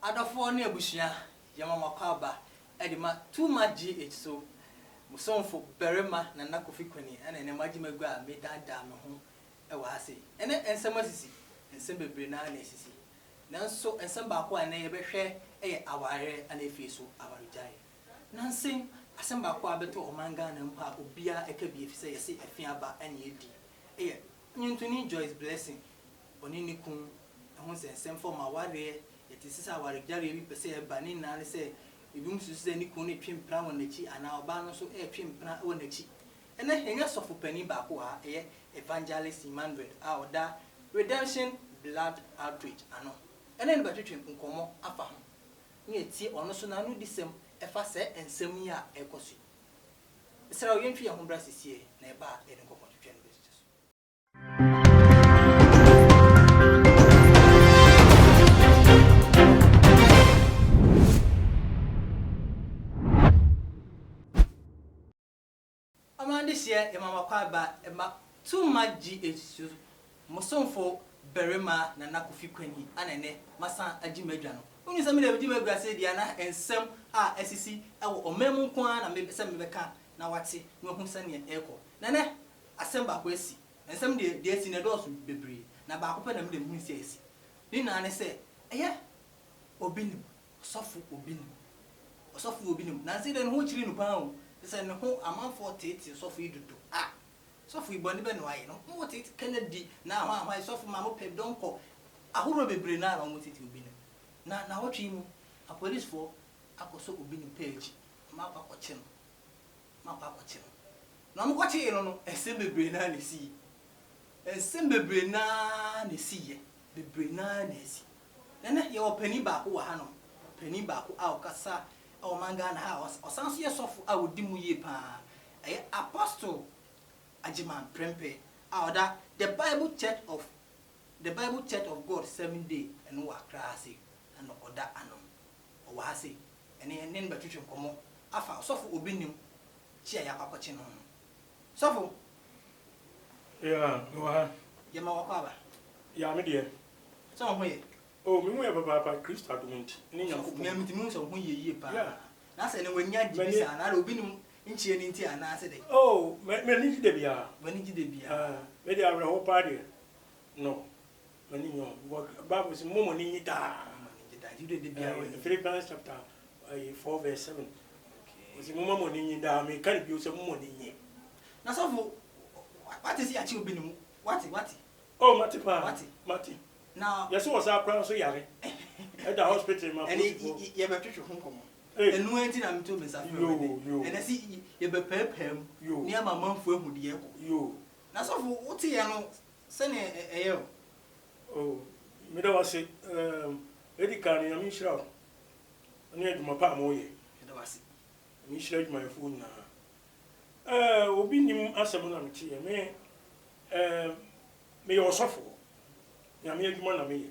Adafo ne abushia yama makwaba edima too much GH so musonfo berema na nakofi kwani ene ne magimegu a medanda me ho e wa ase ene ensem asisi ensem bebre na na asisi nanso ensem ba ko ane ye behwe eye aware ana efieso awarujai nansen asem ba ko abeto omanga na mpa obia ekabie fise yese afiaba ene edi eye nyintuni Joyce Blessing onini kun ho ensem for ma ware yetisi awarujai bi pese e bani na ne se ebi musu se ni kun ne twempra won nachi ana oba no so e twempra won nachi ene henya sofo pani ba ko ha eye Evangelist Emmanuel a oda Redemption Blood Outreach ano ene ne batwetwe nkomo afa ho ne eti ono so na no disem efa se ensem yi a ekosu Isra oyentwi ya ho bra sisie na eba ene nkomo twetwe no besu this year, Mama Kwaba, too much GH, Mosonfo, Berema, Nanakofi Kwenny, Anene, Massa, Ajimejano. Only some of the Jimega said Diana and some are SEC, or Memo Kwan, and maybe some Meka, now what's it, no Hunsani and Echo. Nana, Assemba Wessi, and some days in a doors will be brave. Now, Bacopan and the Moon says, Didn't I say, eh? Obinu, soft Obinu, soft Obinu, Nancy, then who children pound. Say no amount for it so for you to do. Ah, so for you bonny ben why no what it Kennedy now why so for mamma pep don't call a who be brain now on what it will be now what you a police for I was so be page mapa watching no I'm watching no a simple brain and see a simple brain and see the brain and see then your penny back who are penny back out cassa. Oh manga na house or sans years of I would dimu ye pa apostle Ajiman Prempe that the Bible Church of God 7 day and no crasi and oda anom or wasi and then battution como afa sofu obinum chia ya papachi no sofu yeah no yema wakaba yeah me dear so hoye oh me we papa Christ argument ni nyanko me mitimu so hoye pa na se ne wanya dibisa na obinum nchie ni nti ana se de oh me ni de bia me de awre ho pa de no me ni no Bible say momo ni nyita you de bia Philippians chapter 4 verse 7 okay say momo ni nyida me kan bi o say momo ni nyi na so for what is ya chi obinum what oh mati now yes was our crown so yare at the hospital ma and ye betwetwe ho komo enu anti na mto mesa yo and see ye be pepem ni ama manfo ahu de yeko yo na so for what ye no se ne eyo oh me da wase edika ni ami shira ni eduma pa mo ye da wase mi shira eduma phone na obi nim asem na mti me yo sofo nyame adwuma na meye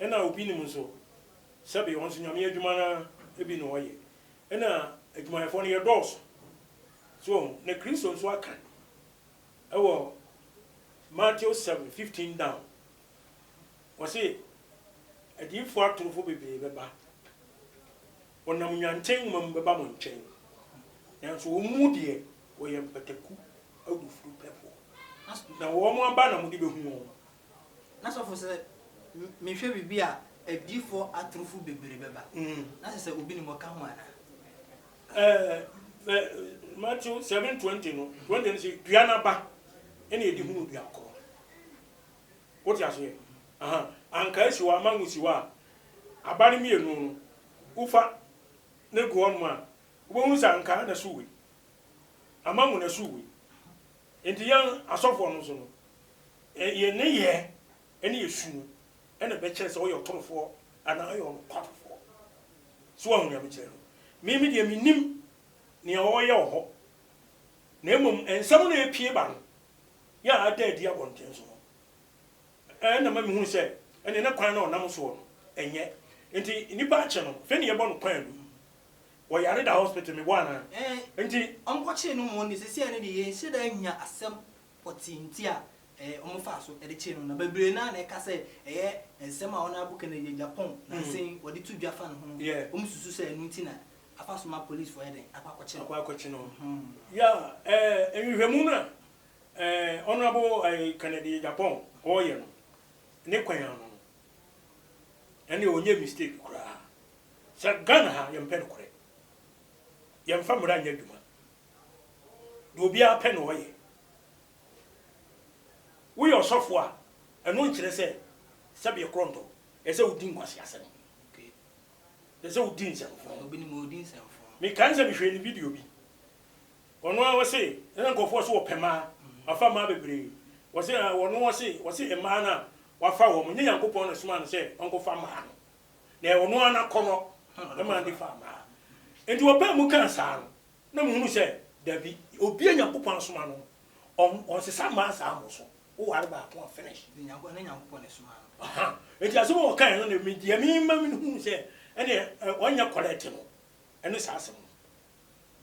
ena obi nim so sabe won so nyame adwuma na ebi no oye ena adwuma yefo no ye dos so na Kristo so aka ewo Matthew 7:15 down wase adifo atrofo bebe beba wonam nyanten mum beba mo nchen yanso wo mu de wo ye mpataku adufuru pepo na wo mo aba na mo de behu na so for say me hwe bibia adifo atrofu bebere beba na se obi ni mo ka ho ana Matthew 7:20 no 20 say duana ba ene edi hu dua ko what you say anka esi wa mangusi wa abari mi enu no ufa ne go on ma wo hu sa anka na suwe amangu na suwe enti yan asofo no so no ye ne ye ene yesu ene be kire se wo yo torofo ana ayo kwatofo so wa hu ya be kire mi de mi nim ne o ye ho na emom ensam na epie ba no ya ada di abonten so na ma mi hu se ene na kwan na onam so no enye enti nipa ache no fe ne ye bo no kwan lu wo yare da hospital me bwana enti onkoche no mo ni sisi ene de ye shida nya asem potinti a omo fa so e de che no na bebre na na e ka se ensem a ona abuka na Japan na sen wo de tu dwa fa no ho omo susu se enu ti na afa so ma police for eden akwakoche no ya enhwemu na honorable Kennedy Japan oye no ne kwan no ene onye mistake kura sa Ghana ha yempe no kure yemfa mura nya dwuma do bia pe no oye we osofo a eno nkire se sabe kronto ese udin kwase asem okay ese udin semfo obi ni mo udin semfo me kan se bi hwe ni video bi ono a wose ene nkofo so opema afa ma bebre wose ono wose ema na wafa wo munye yankopon na suma na se onkofa ma no na ono ana kono na ma ndi fa ma enti oba mu kan sa no na mu hunu se dabi obi yankopon suma no on se sa ma sa mo so o ware ba ko finish yankopon na suma no aha enti aso mo kan no na mi dia mi ma mi hunu se ene onya correct no ene sa asem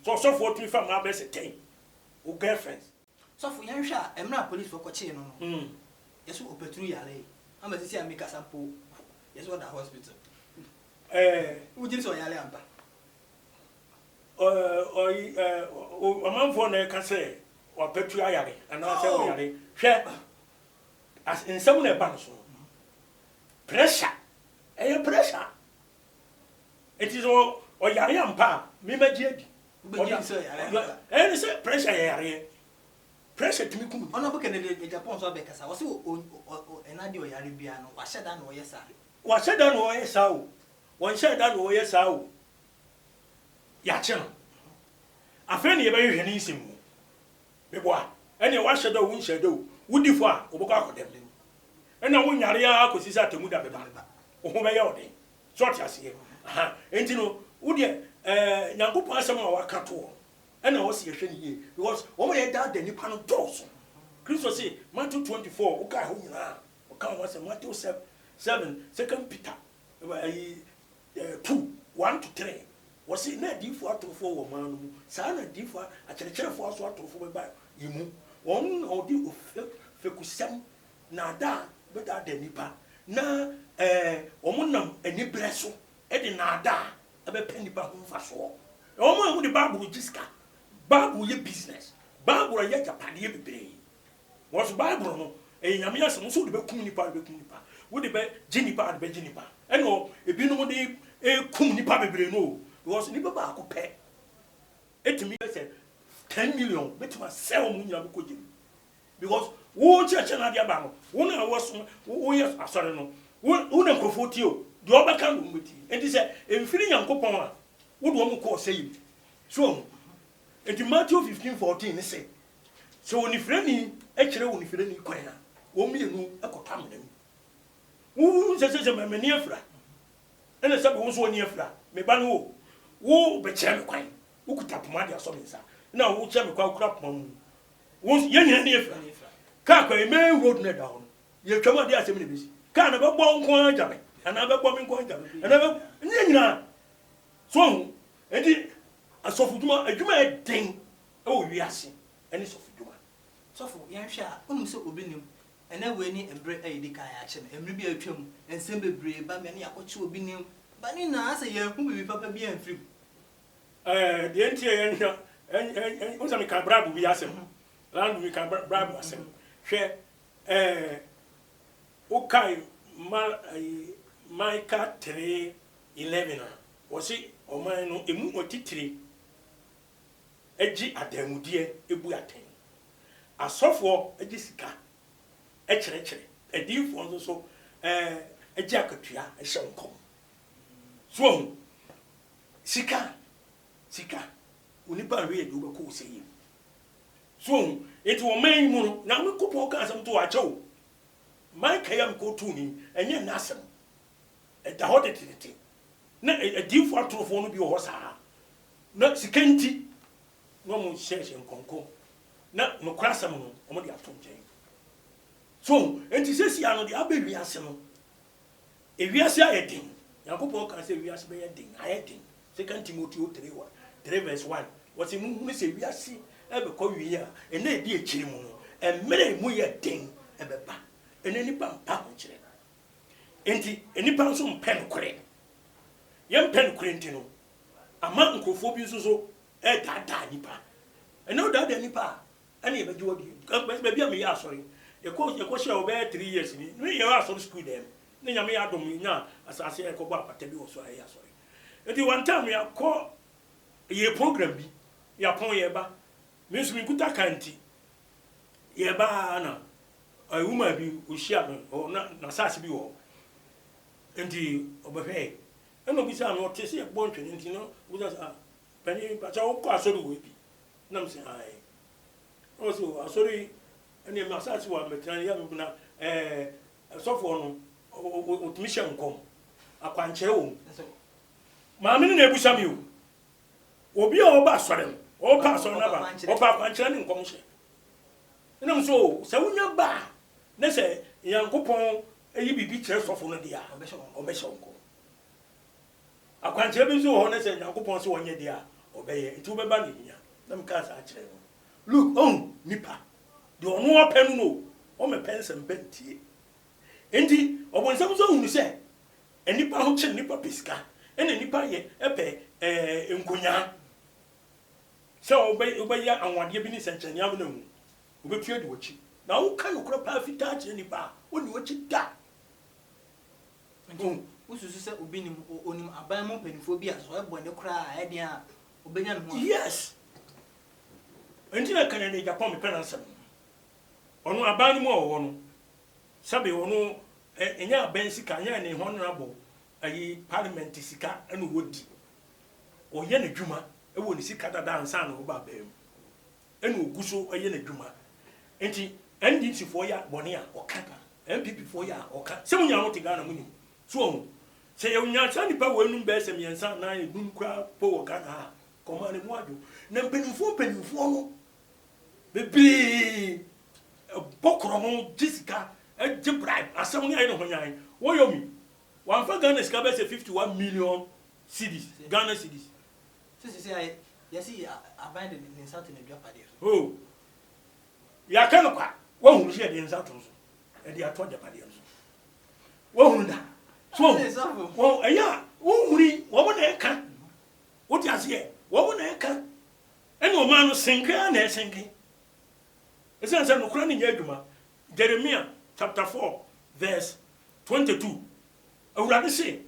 so for to fa ma be se 10 o girlfriends so for yan hwa emra police for koche no no yeso opetru yare ama sisi amika sample yeso da hospital ujiri so yare amba amanfo na ka se opetru yare ana se o yare hwe as nsem na ba no so pressure pressure it is o yare ampa mi magie di ujiri so yare se pressure yare pressure timi kum ona boke ne Japan so be kasa wo se enade o yare bia no wa sheda na o yesa o won sheda na o yesa o ya che no afa ne ye ba hwehwe ni nsem mu me boa ene wa sheda wo nsheda o wudi fo a oboko akodem ena wo nyare ya akosisi atemu da beba wo ho be ye ode so tia se aha enti no wudi nyankopon asem a waka to ena wo se hwehwe ni ye because wo mo ye da nipa no doso Christ say Matthew 24 o ka ho nyina o ka wo say Matthew 7 2 Peter 2 1 to 3 wo say na difo atrofo wo man no sa na difo a cherecherefo aso atrofo be ba yimu won odi fekusem na da be da nipa na wo nam ani breso e de na da be penipa ho fa so wo mo de Bible jiska Bible ye business Bible ye japade ye bebre wo so Bible no nyame asem so de be kum nipa wo de be ginipa de be ginipa eno ebinum de kum nipa bebre no because nipa ba ko pe etimi say 10 million betuma sell mu nyina ko jim because wo cheche na dia ba no wo na wo so wo ye asore no wo na nkofo ti o de obeka no meti enti say emfiri nyankopon a wo de wo mo ko say so enti Matthew 15:14 say so woni frani e kire woni frani kwan na wo mienu ekotam na mi wo se memani afra ene se wo so woni afra me ba no wo be kire me kwan wo kutapoma de aso me nsa na wo kire me kwan kura poma mu wo ye nyina ne afra ka kwa me road na down ye twama de asem ne bisi ka na be bo nko ajabe ana be bo me nko ajabe ana be nyina so enti asofu duma adwuma e den e wo wiase ene sofu duma sofu yan hwa onum se obi nim ene we ni embre ayidi kan ya che no emre bi atwam ensem bebre ba me ne yakoche obi nim ba ni na ase ye hu bi papa bi anfiri de enti ye hwa on sa me ka brabu bi asem land we ka brabu asem hwe o kai Micah 3:11 o si o man no emu otitire eji adamudie ebu aten asofo eji sika ekyere edifo nso so eji akatua ehye nkom so sika unipa we do be ko seyi so eti wo man mu no na me kopo ka asem to achew man kayam ko tu ni enye nasem da hodetete na edifo atrofo no bi wo saa na sikanti no mo sheshe nkonko na no krasam no o mo de atom jen so enti sesi ano de abewiase no ewiase ayedin yakopo kan se ewiase be yedin ayedin 2 Timothy 3 verse 1 wɔsi mu sɛ wiase ɛbɛkɔ wie a ɛna edi akyiri mu no ɛmmerɛ mu yɛ den ɛbɛba ɛna nipa mpa ho kyerɛ enti nipa nso mpɛ no korɛ yɛmpɛ no korɛ nti no ama nkurɔfoɔ bi nso so ɛdaadaa nipa ɛna ɔdaadaa nipa a ɛna yɛbɛgye wɔ di baabi a meyɛ asɔre yɛkɔ hyɛ wɔbɛyɛ 3 years ni ne yɛwɔ asɔre school dɛm ne nyame yɛ adom nya asase ɛkɔbɔ apata bi wɔ so ayɛ asɔre enti one time yɛakɔ yɛ program bi yɛapɔn yɛba me nso menkuta kanti yɛba na wuma bi ɔhyia no na asase bi wɔ enti ɔbɛhwɛ ɛna obisa me ɔte sɛ yɛbɔ ntwene nti no wosa sɛ pani pakyɛ wokɔ asɔre wɔ bi nam sɛ ae ɔsɛ asɔre ɛne ma asase wɔ amɛtena yɛ mebuna sɔfoɔ no ɔtumi hyɛ nkɔm akwankyerɛ wɔ mu maame no na ebusa mi o obi a ɔba asɔre no ɔba asɔre na ba ɔba akwankyerɛ ne nkɔm hyɛ ɛnam so sɛ wonya ba na sɛ Nyankopɔn eyi bibi kyerɛ sɔfo no dia ɔbɛhyɛ nkɔm akwankyerɛ bi nso wɔ hɔ na sɛ Nyankopɔn sɛ wɔnyɛ dia ɔbɛyɛ nti wobɛba ne nya na mka sa akyerɛ no look nipa de ɔno ɔpɛ no ɔmɛpɛ nsɛm bɛntie enti ɔbɔnsɛm so hunu sɛ nipa ho kyerɛ nipa pesika ɛna nipa yɛ ɛpɛ nkonya sɛ ɔbɛyɛ anwadeɛ bi ne sɛnkyɛnneam na mu ɔbɛtua de wɔkyi na woka nokora paa fitaa kyerɛ nipa a ɔne wɔkyi da wosusu sɛ obi nim onim aban mu mpanimfoɔ bi a sɛ ɔbɔ ne koraa a ɛdeɛ a ɔbɛnya ne ho yes enti na kanya ne Japan mepɛ na nsɛm ɔno aban no mu a ɔwɔ no sabe ɔno ɛnyɛ aban sika nyɛ ne honorable ayi parliament sika ɛna wodi ɔyɛ ne dwuma ɛwɔ ne sika dada ansa na ɔba baa mu ɛna ogu so ɛyɛ ne dwuma enti NDC fo ya bɔne a ɔka MPP fo ya ɔka sɛ munya ho te Ghana mu ni so ɔho sɛ yɛnya sa nipa wɔ enum bɛɛ sɛ miɛnsa na enum kura po wɔ Ghana ha kɔma ne mu adwo na mpanimfoɔ no bebree bɔkorɔ ho jessica ɛgye bribe asɛm ne ayɛ ne ho nyan wɔyɛ mi wɔamfa Ghana sika bɛsɛ 51 million cedis Ghana cedis sɛ yɛsi aban de ne nsa to ne dwapadeɛ so yɛaka no kwa wɔhunu sɛ yɛde nsa to so ɛde atɔ dwapadeɛ so wɔhunu da so wɔn ɛyɛ a wɔhuri wɔn na ɛka wote aseɛ wɔn na ɛka ɛna ɔman no senkea na ɛsenke ɛsɛn sɛ nokora ne nyɛ adwuma Jeremiah chapter 4 verse 22 awurade se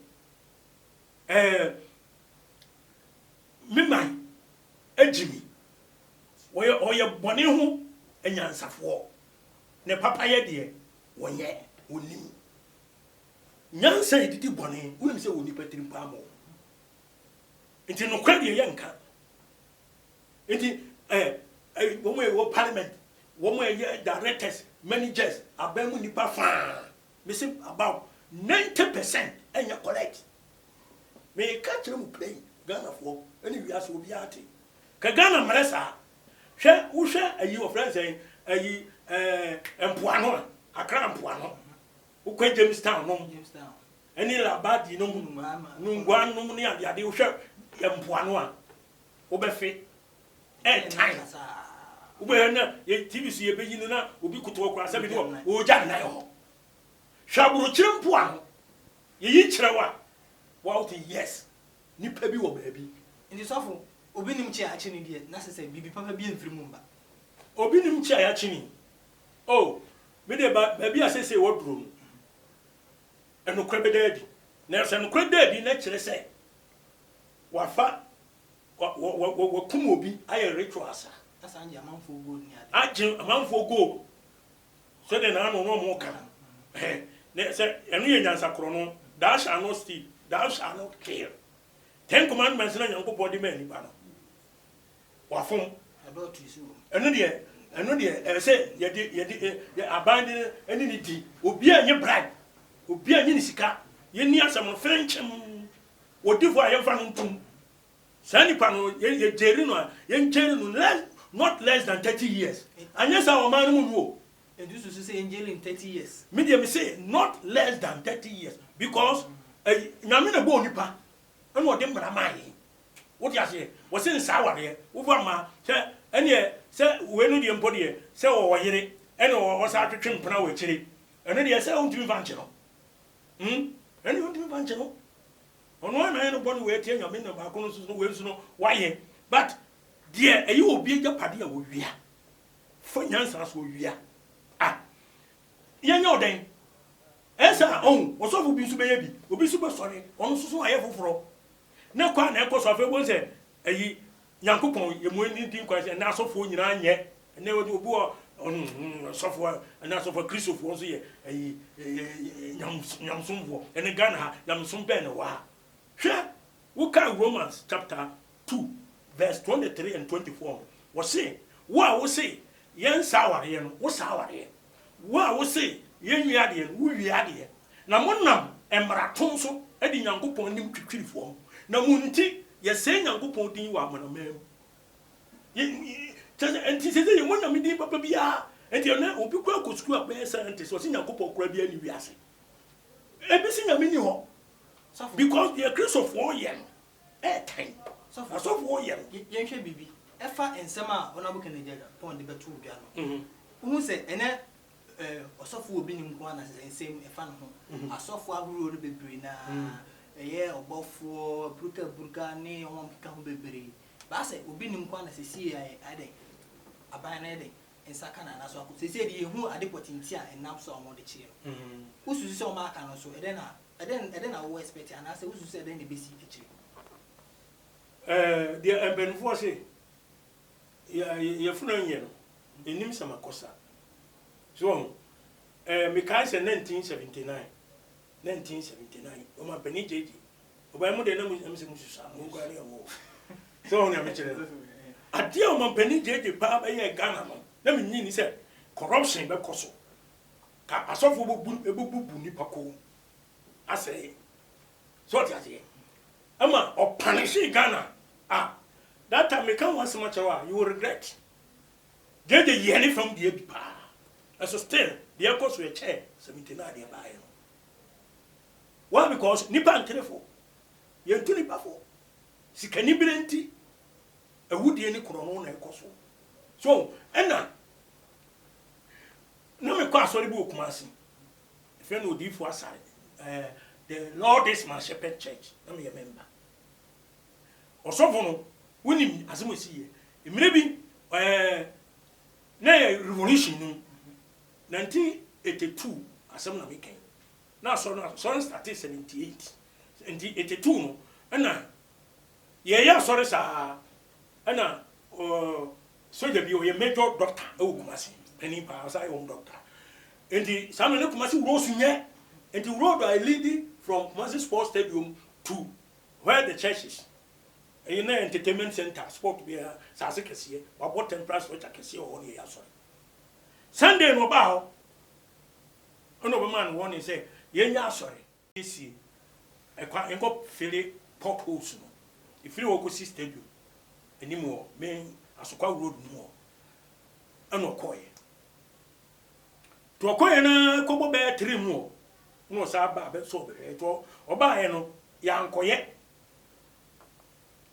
memai agyimi ɔyɛ bɔne ho anyansafoɔ ne papa yɛ deɛ wɔnyɛ onim nyansa edidi bɔne wonim sɛ woni patiri mpa mo nti nokora deɛ yɛ nka nti wɔn wɔ parliament wɔn yɛ directors managers abamu nipa faa me say about 90% ɛnyɛ correct me ka kyerɛ mu play Ghana for any wiase obi ate ka Ghana mresa hwɛ wohwɛ ayi wɔ friends ayi empoano Accra empoano wokɔ Jamestown no ɛne Labadi no nungwa no ne ade wohwɛ empoano a wobɛfe time ube na ye TV so ye beyi na obi kuto kora sabi no o gya na yo hwaburo kyerempo a ye yi kyerɛwa wow the yes nipa bi wɔ baabi ndi sɔfo obi nim kyi a kyeni die na sɛ bibi papa bi mfiri mu mba obi nim kyi a kyeni oh me de baabi a sɛ wɔ duro no enokra be daadi na sɛ enokra daadi na kyerɛ sɛ wafa kum obi ayɛ ritual asa asanje amanfo go ni ade agye amanfo go so de na no mo ka ne sɛ enu ye nyansa kro no thou shalt not steal thou shalt not kill 10 commandments na Nyankopɔn de mani ba no wafom about isu enu de sɛ ye abandon eni ni di obi a nye bribe obi a nye ni sika ye ni asɛm no frenchim odifo a ye fa no ntum sani pa no ye jeri no ye jeri no not less than 30 years anya sa o man mu no and you say angel in 30 years medium say not less than 30 years because nyame na bo nipa and what dem bra mai What you say? Was in sour here, over ma, sir, and yet, sir, when you embody it, so or yere, and or was out to trim plow with chili, and then you say, on to evangelon. And you want to evangelon? On one man, one way, tell your men about Conus, no, why, but, dear, you will be your party with you. For Yansas will you. Ah, you know then. As our own was over being baby, will be super sorry, on so I ever for. No quan echoes of it was a Yankupon, you wouldn't think quite an ass of 49 yet, and never do on software, and as of a Christoph was here, a young Sumbo, and a gunner, young Sumben. Sure, what kind of Romans chapter 2, verse 23 and 24 was saying, what was say, young sour here, was sour here. What was say, young yadian, who yadian. Now, one num, and Maratonso, Eddie Yankupon him to kill for. Na munti ye say Nyankopon din wa monamem ye enti se ye monam din papa bia enti na obi kwa ko school abey scientist so Nyankopon kura bia ni wiase e bi si nyame ni ho because the Christ of war yen time so for yen ye hwe bibi e fa ensem a ona bu Canada pon de betu bia no hu se ene osofo obi ni nko na se ensem e fa no ho asofo agro no bebre na obofo bruka ni won kika ho bebere ba se obi nim kwa na sesi ade aban na ade ensaka na na so akọ sesi ade yehu ade potinti a enam so omo de chi no ususu se o ma aka no so ede na wo expect ana se ususu ede na besi echi the embenfo se ya funa nye no enim sama kosa so me kai se 1979 Oma Penny JJ. Oba mo de na mo se mususa mo kwa le wo. So on ya me chere. Ade Oma Penny JJ pa ba ye Ghana no. Na me nyi ni se corruption be koso. Ka asofo bu ni pako. Ase. So ti ase. Ama o punish Ghana. That time me can once much you will regret. JJ ye ni from the pa. So still the cost we chair 79 dey buy. Why? Because nipa antelefo ye ntuni bafo sikani bilenti ewudie ni krono na ekoso so ena na me kwa asori bi okumasi ife no difo asare the Lord is my shepherd church na me member osofo no wonim asemosi ye emire bi na revolution no 1982 asem na me ken na so started 78 and 82 no na ye ya sorry sa na so de bi o ye major doctor e Kumasi any pa say home doctor and the some na Kumasi ro sunye and the road I lead from Kumasi Sports Stadium to where the church is and na entertainment center sport be sa se kese wa bot temperance which kese o ne ya sorry Sunday no ba ho ono be man won say yenya sorry esi ekwa enko fele potholes no ifiri wo ko stadium enimo men asokwa road no ano koye to koye na kobo be 3 mu no sa ba be so be to oba ye no ya nkoye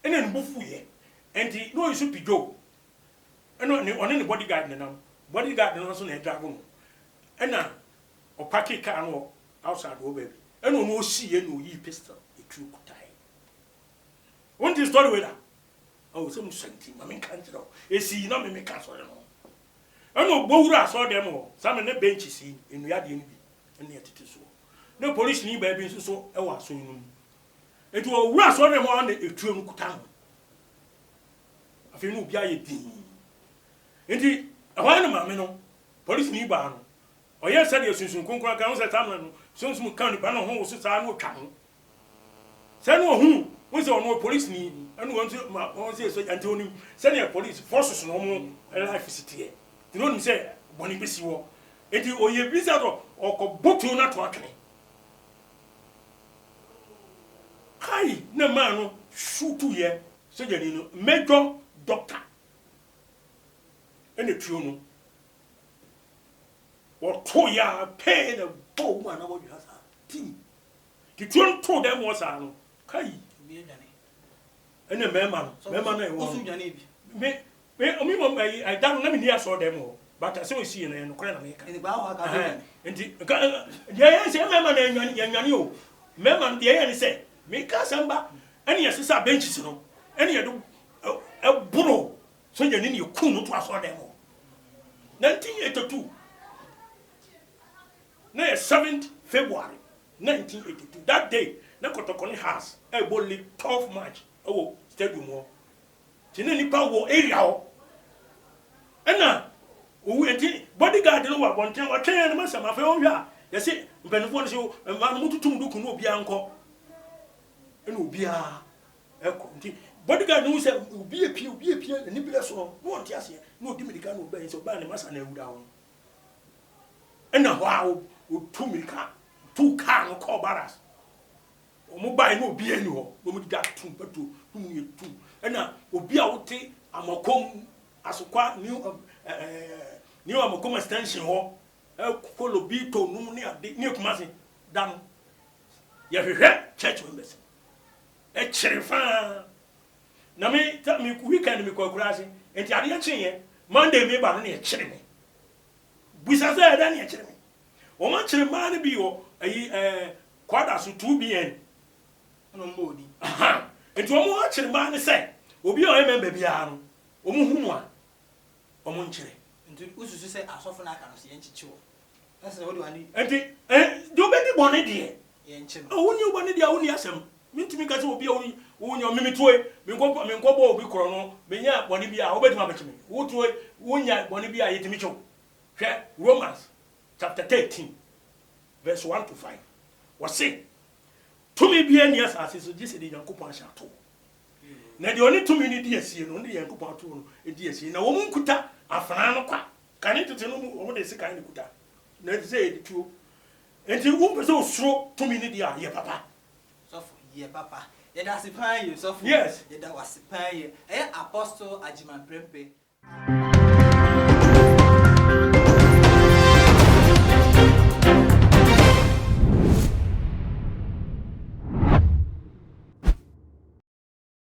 ene nbufu ye enti no isu pijo eno ni one ni bodyguard na bodyguard no so na drive no ena o park car no outside wo baby and no see no yi pistol e true kutai won this story with that oh some senti ma me kan tro e si na me ka so no and no gbowura so dem o some na bench si enua de ni bi and e tete so no police ni ba bi so e wa so nu etu o wura so dem o na etu mu kutai afi no bia ye din enti ahwa na ma me no police ni ba no oye said you sunsun konkura kan se tam no sunsun kan ni ba no ho so sa no twa ho se no hu won se ono police ni anu won se so antoni se ne police forces no mo life city e you know ni say boni besi wo enti oye bi sa do okobotu na to akene kai na ma no shutu ye so je ni no major doctor ene tuo no or toya pain a bow man about you has a team. The tune to them was a kai ene mema no e wo osu dwane bi me omi mo I dan na me ni aso dem o but I say we see na no kore na me ka ene ba ho aka nti ye say mema na enwane o mema de ye ni say me ka samba ene ye sisa benches no ene ye do e buro so ye ni ku no to aso dem o 1982 na 7th February 1982 that day na Kotokoni house e bolli 12 March oh stadium o tine nipa wo area o ena owu enti bodyguard no wa bonten o twen na masama fa o hwa ye se mpanifo no se ma no mututum duku no obi anko ena obi a eko nti bodyguard no se obi epie ni bile so no onti ase no odi medika no oba so ba ne masa na ewuda ho ena ho o tu mirika tu car no call barras omo bai no obi ani ho no mu da tu pato tu mu ye tu ena obi a wote amakom asokwa new amakom extension ho follow bi to no ne ade ne kumase dan ye hwehwe church members e chirifa na me ta me weekend me kwakura ase enti ade chenye Monday me ba no ne chiri me busa za da ne chiri me o ma chiri ma ne bi o ayi kwada so 2bn no mbodi enti o mo chiri ma ne say obi o member bia no o mo hunu a o mo nchiri enti ususu say asofo na aka no se yenchichiwo ase wo de wani enti do be di bone de yenchim o woni bone de a woni asem mintimi ka se obi a woni o mimitoe me nko bo obi kro no menya bone bia a obetuma betimi wo toe wonya bone bia yetimi chew hwe Romans chapter 13 verse 1 to 5 was say to me bia ni asase so gise de Yankopon ahya to na de oni to me ni de asie no de Yankopon ato no de asie na wo munkuta afana no kwa kane tete no wo de sika ni kuta na de say tuo enti wo pese osuro to me ni de a ye papa sofo ye papa ye da sipan ye sofo yes ye da wasipan ye apostle Ajiman Prempe